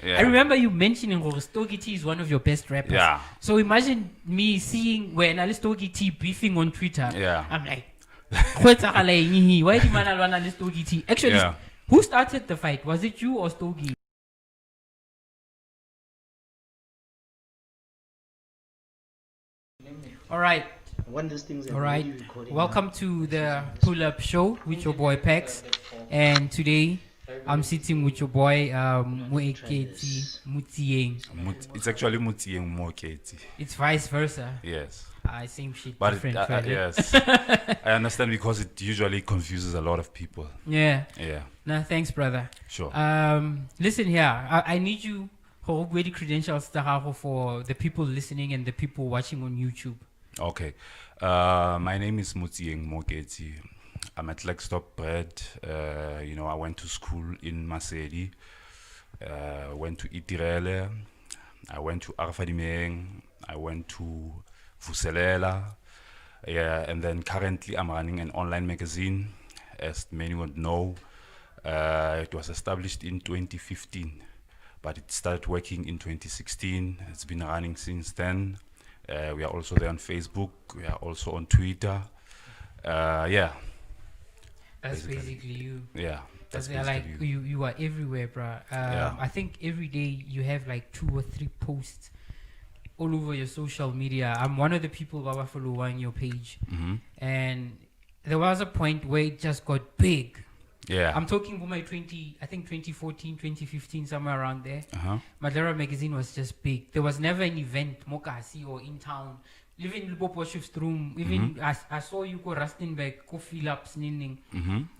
I remember you mentioning Stogie T is one of your best rappers. Yeah. So imagine me seeing when Stogie T beefing on Twitter. Yeah. I'm like, why did man alone Stogie T? Actually, Yeah. who started the fight? Was it you or Stogie? All right. One of those things. All right. Welcome to the pull-up show with your boy PheX, and today I'm sitting with your boy Motsieng. It's actually Motsieng Mooketsi. It's vice versa. Yes. Same shit, But different. yes, I understand because it usually confuses a lot of people. Yeah. Yeah. Nah, thanks, brother. Sure. Listen here. I need you the credentials for the people listening and the people watching on YouTube. Okay. My name is Motsieng Mooketsi. I'm at Lexstop bred. I went to school in Masedi. Went to Itirele. I went to Arfadimeng. I went to Vuselela. Yeah, and then currently I'm running an online magazine. As many would know, it was established in 2015, but it started working in 2016. It's been running since then. We are also there on Facebook. We are also on Twitter. Yeah. That's basically you. Yeah. That's like basically you are everywhere, bro. Yeah. I think every day you have like 2 or 3 posts all over your social media. I'm one of the people who follow on your page, and there was a point where it just got big. Yeah. I'm talking about my 2014, 2015, somewhere around there. Maklera Magazine was just big. There was never an event, Mokasi or in town. Even in Lipopo Shift's room, even I saw you go Rustenburg, go Phillips, Ninning.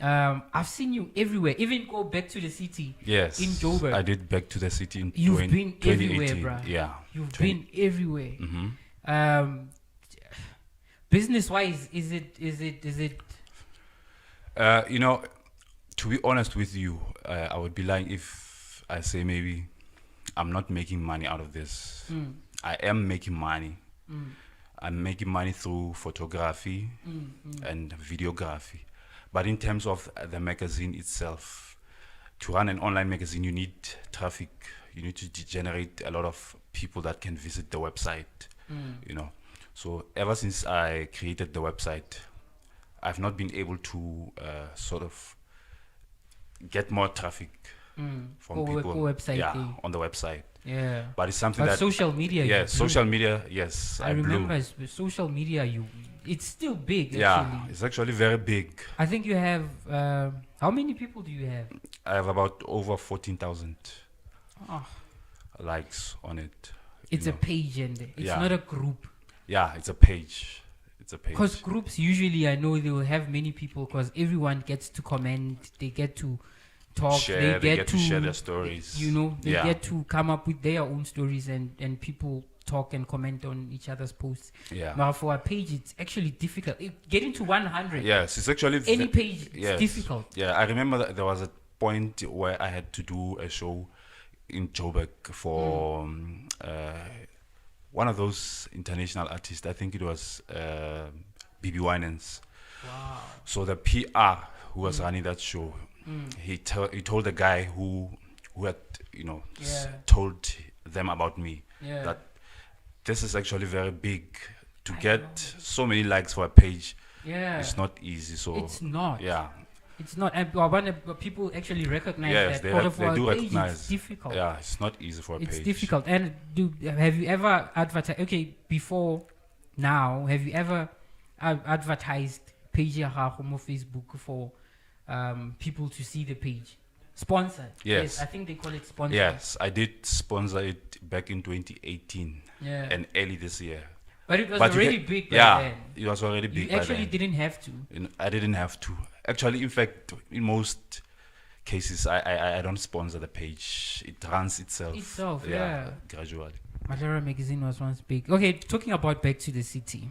I've seen you everywhere. Even go back to the city. Yes. In Joburg. I did back to the city in You've been 2018. everywhere, bro. Yeah. You've been everywhere. Business wise, is it to be honest with you, I would be lying if I say maybe I'm not making money out of this. I am making money. I'm making money through photography and videography. But in terms of the magazine itself, to run an online magazine, you need traffic. You need to generate a lot of people that can visit the website. So ever since I created the website, I've not been able to sort of get more traffic from people. Website on the website. Yeah, but it's something but that social media. Yeah, social media. Yes, I remember social media. It's still big. Yeah, actually. It's actually very big. I think you have. How many people do you have? I have about over 14,000 likes on it. It's a page, and it's not a group. Yeah, it's a page. It's a page. Because groups usually, I know they will have many people because everyone gets to comment. They get to talk. Share, they get to share their stories. They get to come up with their own stories, and people talk and comment on each other's posts. Yeah. Now for a page, it's actually difficult. Getting to 100. Yes, it's actually any page. It's difficult. Yeah, I remember that there was a point where I had to do a show in Joburg for one of those international artists. I think it was BB Winans. Wow. So the PR who was running that show, he told the guy who had told them about me that this is actually very big. To get so many likes for a page, it's not easy. So it's not. Yeah. It's not, and when people actually recognize that. Yes, they do recognize. It's difficult. Yeah, it's not easy for a page. It's difficult. And have you ever advertised? Okay, before now, have you ever advertised page on Facebook for people to see the page? Sponsored. Yes. I think they call it sponsored. Yes, I did sponsor it back in 2018 and early this year. But it was already big back then. It was already big. You actually didn't have to. I didn't have to. Actually, in fact, in most cases, I don't sponsor the page. It runs itself. Yeah. Gradually. Maklera Magazine was once big. Okay, talking about Back to the City.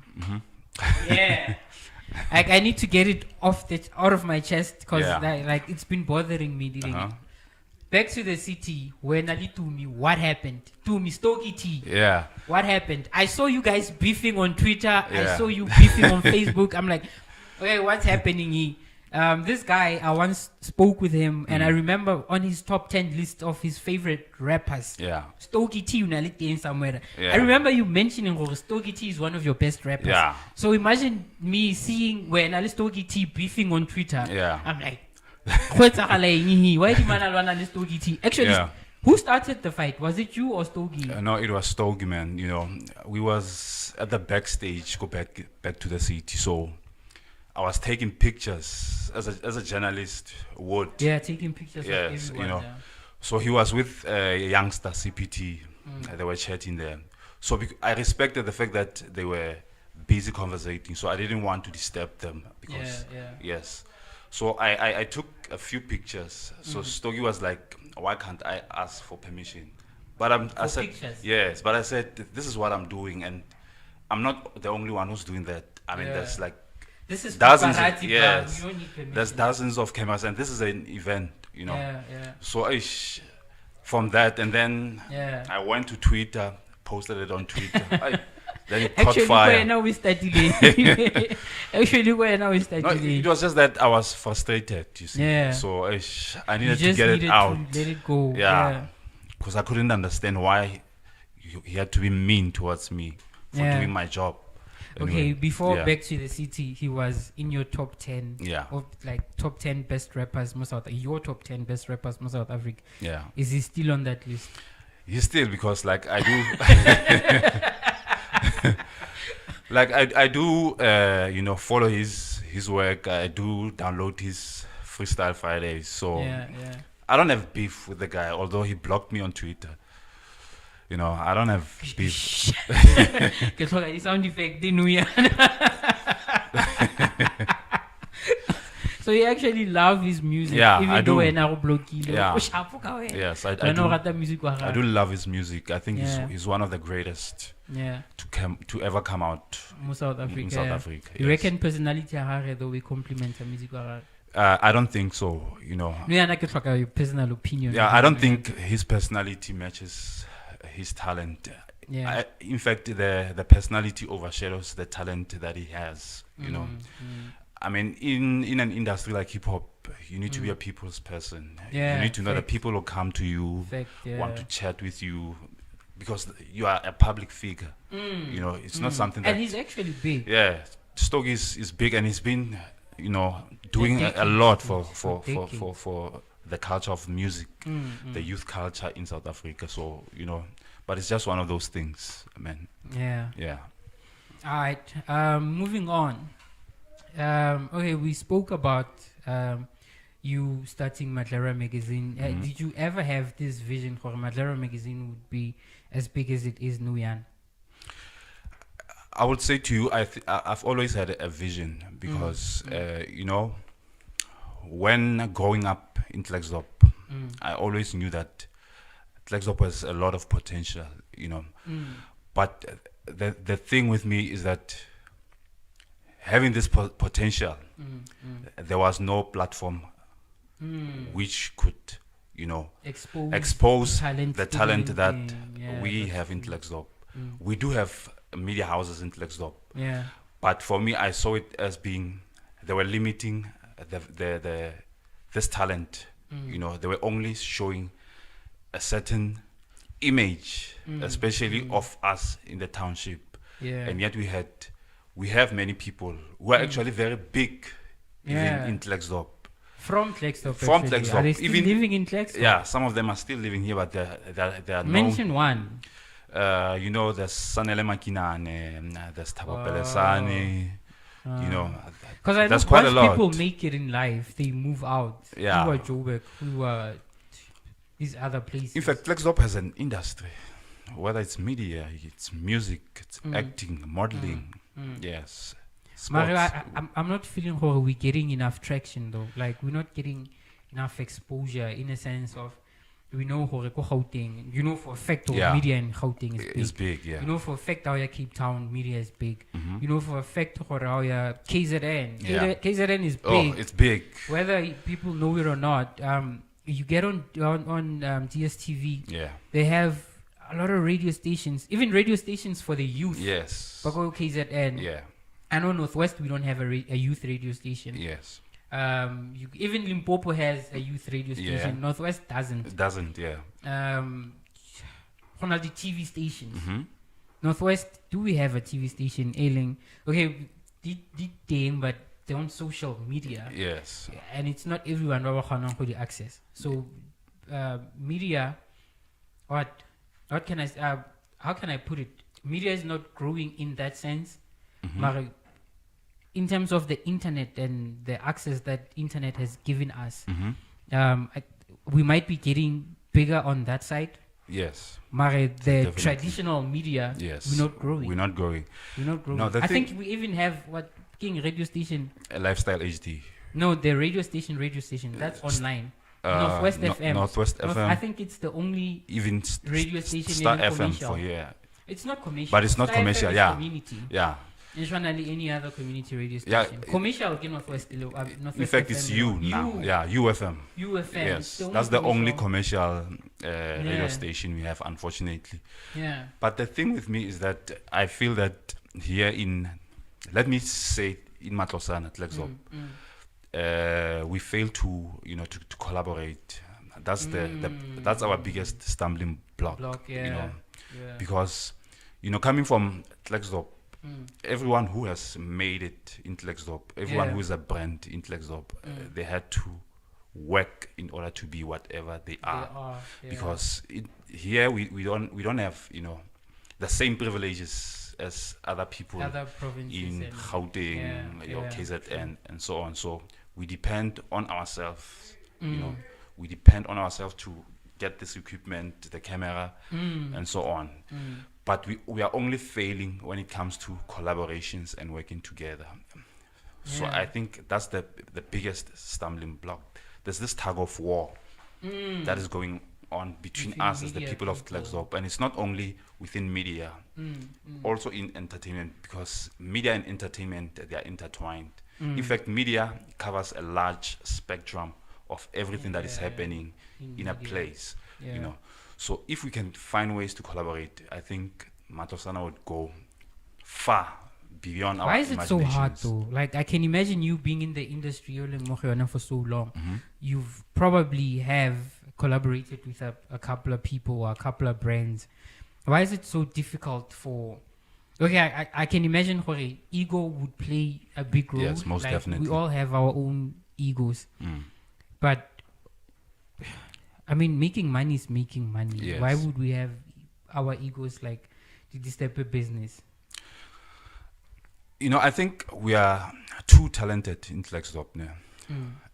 Yeah. I need to get it out of my chest because it's been bothering me. Back to the City, when Ali told me what happened. To me, Stogie T. Yeah. What happened? I saw you guys beefing on Twitter. I saw you beefing on Facebook. I'm like, okay, what's happening here? This guy, I once spoke with him, and I remember on his top 10 list of his favorite rappers. Yeah. Stogie T, in somewhere. Yeah. I remember you mentioning Stogie T is one of your best rappers. Yeah. So imagine me seeing when Stogie T beefing on Twitter. Yeah. I'm like, why the man alone Stogie T? Actually, Yeah. who started the fight? Was it you or Stogie? No, it was Stogie, man. You know, we was at the backstage, go back to the city. So I was taking pictures as a journalist would. Yeah, taking pictures Yes, of everyone. you know. Yeah. So he was with a youngster CPT. They were chatting there. So I respected the fact that they were busy conversating. So I didn't want to disturb them because yes. So I took a few pictures. So Stogie was like, "Why can't I ask for permission?" But I said, pictures? yes. But I said, "This is what I'm doing, and I'm not the only one who's doing that. I mean, there's like this is dozens. paparazzi, bro. Yes, You don't need permission. there's dozens of cameras, and this is an event, you know." Yeah. So from that, and then I went to Twitter, posted it on Twitter. Then it caught fire. Now we start delaying. Actually, now we start No, delaying. it was just that I was frustrated, you see. Yeah. So I You needed to just get it needed out. to let it go. Yeah. Because I couldn't understand why he had to be mean towards me for doing my job. Okay, Anyway, before Back to the City, he was in your top 10 Yeah. of like top 10 best rappers your top 10 best rappers most South Africa. Yeah. Is he still on that list? He's still, because like I do like I do you know, follow his work. I do download his Freestyle Fridays. So I don't have beef with the guy, although he blocked me on Twitter. You know, I don't have beef. Guess what? The sound effect, they knew. So you actually love his music, even I though do. now blocking. Yes, I do. Music. I do love his music. I think he's one of the greatest to ever come out South Africa. in South Africa. You reckon personality though we compliment the music? I don't think so. You know. Your personal opinion. Yeah, I don't think his personality matches his talent. Yeah. In fact, the personality overshadows the talent that he has. You know. I mean, in an industry like hip hop, you need to be a people's person. Yeah, you need to know that people will come to you, yeah. want to chat with you, because you are a public figure. You know, it's not something that. And he's actually big. Yeah, Stogie is big, and he's been, you know, doing a lot for the culture of music, the youth culture in South Africa. So, you know, but it's just one of those things, man. Yeah. Yeah. All right. Moving on. Okay, we spoke about you starting Maklera Magazine. Did you ever have this vision for Maklera Magazine would be as big as it is now? I would say to you, I've always had a vision, because you know, when growing up in Klerksdorp, I always knew that Klerksdorp has a lot of potential, you know. But the thing with me is that having this potential, there was no platform which could, you know, expose the talent that we have in Klerksdorp. We do have media houses in Klerksdorp. Yeah. But for me, I saw it as being, they were limiting this talent. You know, they were only showing a certain image, especially of us in the township. Yeah. And yet we have many people who are actually very big, even in Klerksdorp. From Klerksdorp. From Klerksdorp. Are they still Even living in Klerksdorp? Yeah, some of them are still living here, but they are Mention one. you know, there's Sanele Makinane, there's Thabo Pelesane, you know. Because I know quite a once lot. people make it in life, they move out. Yeah. Who are Joburg, who are these other places. In fact, Klerksdorp has an industry, whether it's media, it's music, it's acting, modeling, yes. Mario, Sports. I'm not feeling how we're getting enough traction though. Like we're not getting enough exposure in a sense of we know how Gauteng, you know for a fact how media in Gauteng is big. It's big, yeah. You know for a fact how Cape Town media is big. You know for a fact how KZN. Yeah. KZN is big. Oh, it's big. Whether people know it or not, you get on DSTV. Yeah. They have a lot of radio stations, even radio stations for the youth. Yes. Bako KZN. Yeah. I know Northwest we don't have a youth radio station. Yes. Even Limpopo has a youth radio station. Northwest doesn't. It doesn't, yeah. One of the TV stations. Northwest, do we have a TV station? Ailing. Okay, did them, but they're on social media. Yes. And it's not everyone who the access. So, media, what can I how can I put it? Media is not growing in that sense. But in terms of the internet and the access that internet has given us, we might be getting bigger on that side. Yes. The Definitely. Traditional media, we're not growing. We're not growing. No, I think we even have what King radio station. A Lifestyle HD. No, the radio station. That's online. Northwest FM. Northwest FM. I think it's the only even radio station Star in FM commercial. for It's not commercial. But it's not Star commercial, FM is yeah. Community. Yeah. It's not any other community radio Yeah. station. Commercial, Northwest. Northwest In fact, FM, it's you now. Yeah, UFM. UFM. Yes, that's the only commercial radio station we have, unfortunately. Yeah. But the thing with me is that I feel that here let me say, in Matlosana, Tlexop, we fail to collaborate. That's our biggest stumbling block. Because coming from Tlexop, everyone who has made it in Tlexop, everyone who is a brand in Tlexop, they had to work in order to be whatever they are. Because here we don't have the same privileges as other people in Gauteng, KZN, and so on. So we depend on ourselves. We depend on ourselves to get this equipment, the camera, and so on. But we are only failing when it comes to collaborations and working together. So I think that's the biggest stumbling block. There's this tug of war that is going on between us as the people of Tlexop, and it's not only within media, also in entertainment, because media and entertainment, they are intertwined. In fact, media covers a large spectrum of everything that is happening in a place, So if we can find ways to collaborate, I think Matosana would go far beyond our imaginations. Why is it so hard though? Like, I can imagine you being in the industry for so long. You've probably have collaborated with a couple of people or a couple of brands. Why is it so difficult for... Okay, I can imagine ego would play a big role. Yes, most definitely. We all have our own egos. But, I mean, making money is making money. Yes. Why would we have our egos to this type of business? I think we are too talented in Tlexop now.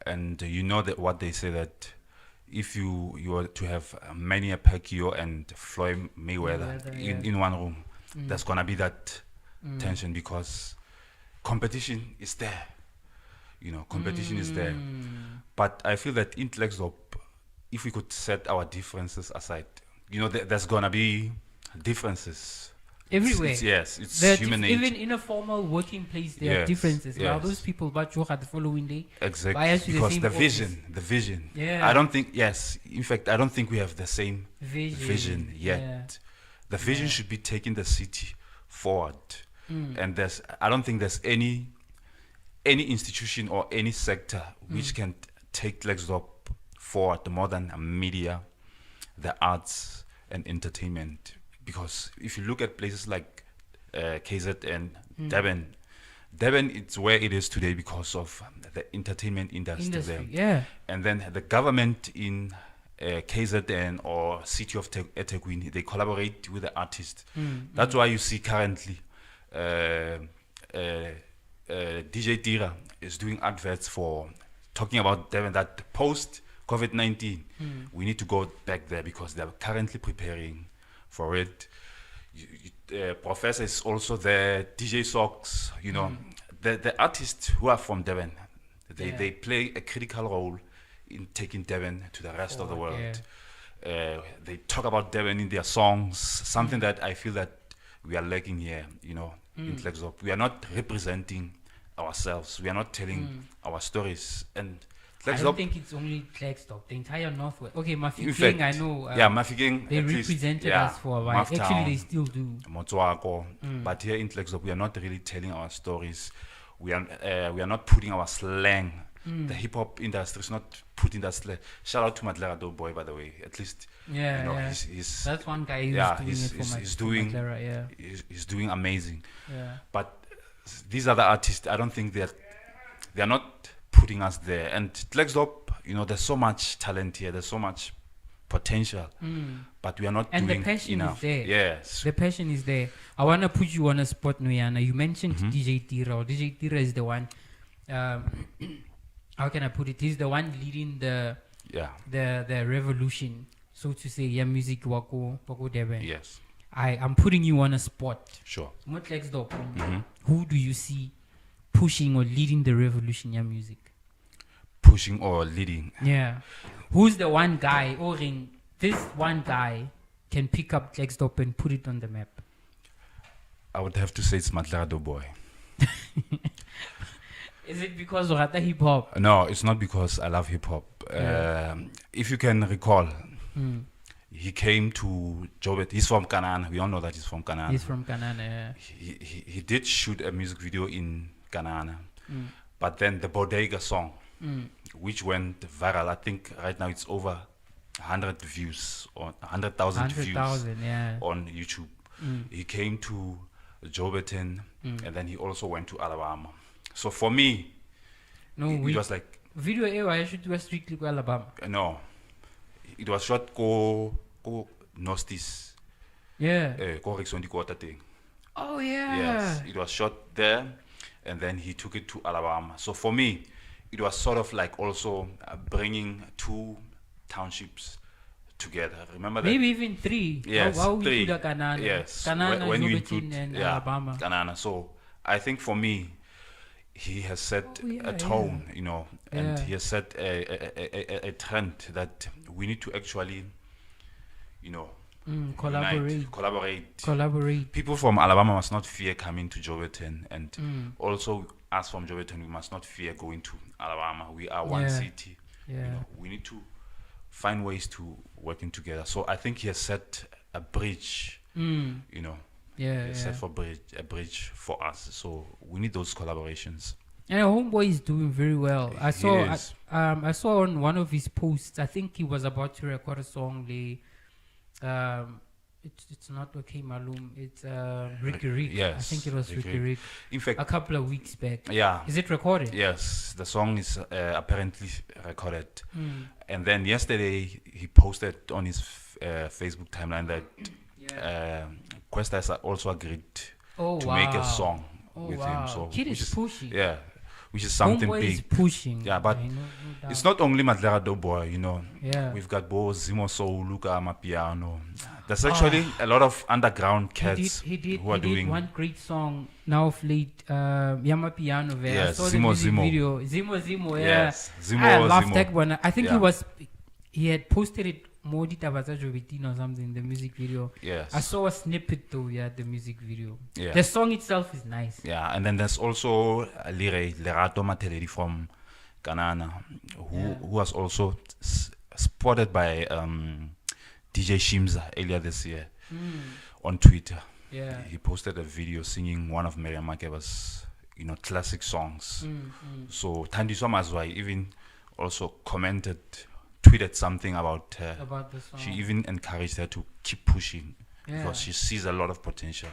And that what they say, that if you were to have Manny Pacquiao and Floyd Mayweather in one room, there's going to be that tension, because competition is there. Competition is there. But I feel that in Tlexop, if we could set our differences aside, there's going to be differences. Everywhere. It's human nature. Even in a formal working place, there are differences. Now, those people but you had the following day. Exactly. Because the vision. Yeah. I don't think, in fact, I don't think we have the same vision yet. Yeah. The vision should be taking the city forward. And I don't think there's any institution or any sector which can take Tlexop forward more than media, the arts, and entertainment. Because if you look at places like KZN, Durban, it's where it is today because of the entertainment industry there. Yeah. And then the government in KZN or City of eThekwini, they collaborate with the artist. That's why you see currently DJ Tira is doing adverts for talking about Durban, that post COVID-19, we need to go back there because they're currently preparing for it. Professor is also there, DJ Socks, the artists who are from Durban, they play a critical role in taking Durban to the rest of the world. They talk about Durban in their songs, something that I feel that we are lacking here, in Tlexop. We are not representing ourselves. We are not telling our stories. And I don't think it's only Tlexop, the entire Northwest. Okay, Mafikeng, I know. Mafikeng, they represented us for a while. Actually, they still do. Motswako. But here in Tlexop, we are not really telling our stories. We are not putting our slang the hip hop industry is not putting that. Shout out to Maklera Boy, by the way. At least, he's that's one guy. He's doing amazing. Yeah. But these other artists, I don't think they're not putting us there. And Flexdop, there's so much talent here. There's so much potential, but we are not doing the passion enough. Is there. Yes, the passion is there. I want to put you on a spot, Nuyana. You mentioned DJ Tira. DJ Tira is the one. How can I put it? He's the one leading the revolution, so to say. Yeah, music wako debe. Yes. I'm putting you on a spot. Sure. Who do you see pushing or leading the revolution in music? Pushing or leading? Yeah. Who's the one guy, this one guy can pick up Flexdop and put it on the map? I would have to say it's Maklera Boy. Is it because of hip hop? No, it's not because I love hip hop. If you can recall, he came to Jobet. He's from Kanana. We all know that he's from Kanana. He's from Kanana, yeah. He did shoot a music video in Kanana. But then the Bodega song, which went viral, I think right now it's over 100 views or 100,000 views on YouTube. He came to Joburton and then he also went to Alabama. So for me, it was like video I should do strictly to Alabama. No, it was shot go Nostis. Yeah. Oh yeah. Yes, it was shot there, and then he took it to Alabama. So for me, it was sort of like also bringing two townships together. Remember that? Maybe even three. Yes, three. Kanana. Yes, Kanana, when you include Alabama. Kanana. So I think for me, he has set a tone, and he has set a trend that we need to actually, collaborate. People from Alabama must not fear coming to Joburton, and also us from Joburton, we must not fear going to Alabama. We are one city. We need to find ways to working together. So I think he has set a bridge. Set for a bridge for us. So we need those collaborations. And Homeboy is doing very well. I saw on one of his posts, I think he was about to record a song. It's not Okay Malum. It's Ricky Rick. Yes, I think it was Ricky Rick. In fact, a couple of weeks back. Yeah. Is it recorded? Yes, the song is apparently recorded. And then yesterday he posted on his Facebook timeline that Quest has also agreed to make a song with him. So Kid is pushing. Yeah, which is something Homeboy big. Is pushing. Yeah, but it's not only Maklera Boy, Yeah. We've got Bo, Zimo Soul, Luca Amapiano. There's actually a lot of underground cats who are doing. He did one great song now of late, Yamapiano. Yes, I saw the music video. Zimo, yeah. Yes, Zimo. I loved that one. I think he had posted it more or something in the music video. Yes. I saw a snippet though, the music video. Yeah. The song itself is nice. Yeah, and then there's also Lerato Mateledi from Kanana, who was also spotted by DJ Shimza earlier this year on Twitter. Yeah. He posted a video singing one of Miriam Makeba's, classic songs. So Thandiswa Mazwai even also tweeted something about her. About the song. She even encouraged her to keep pushing because she sees a lot of potential.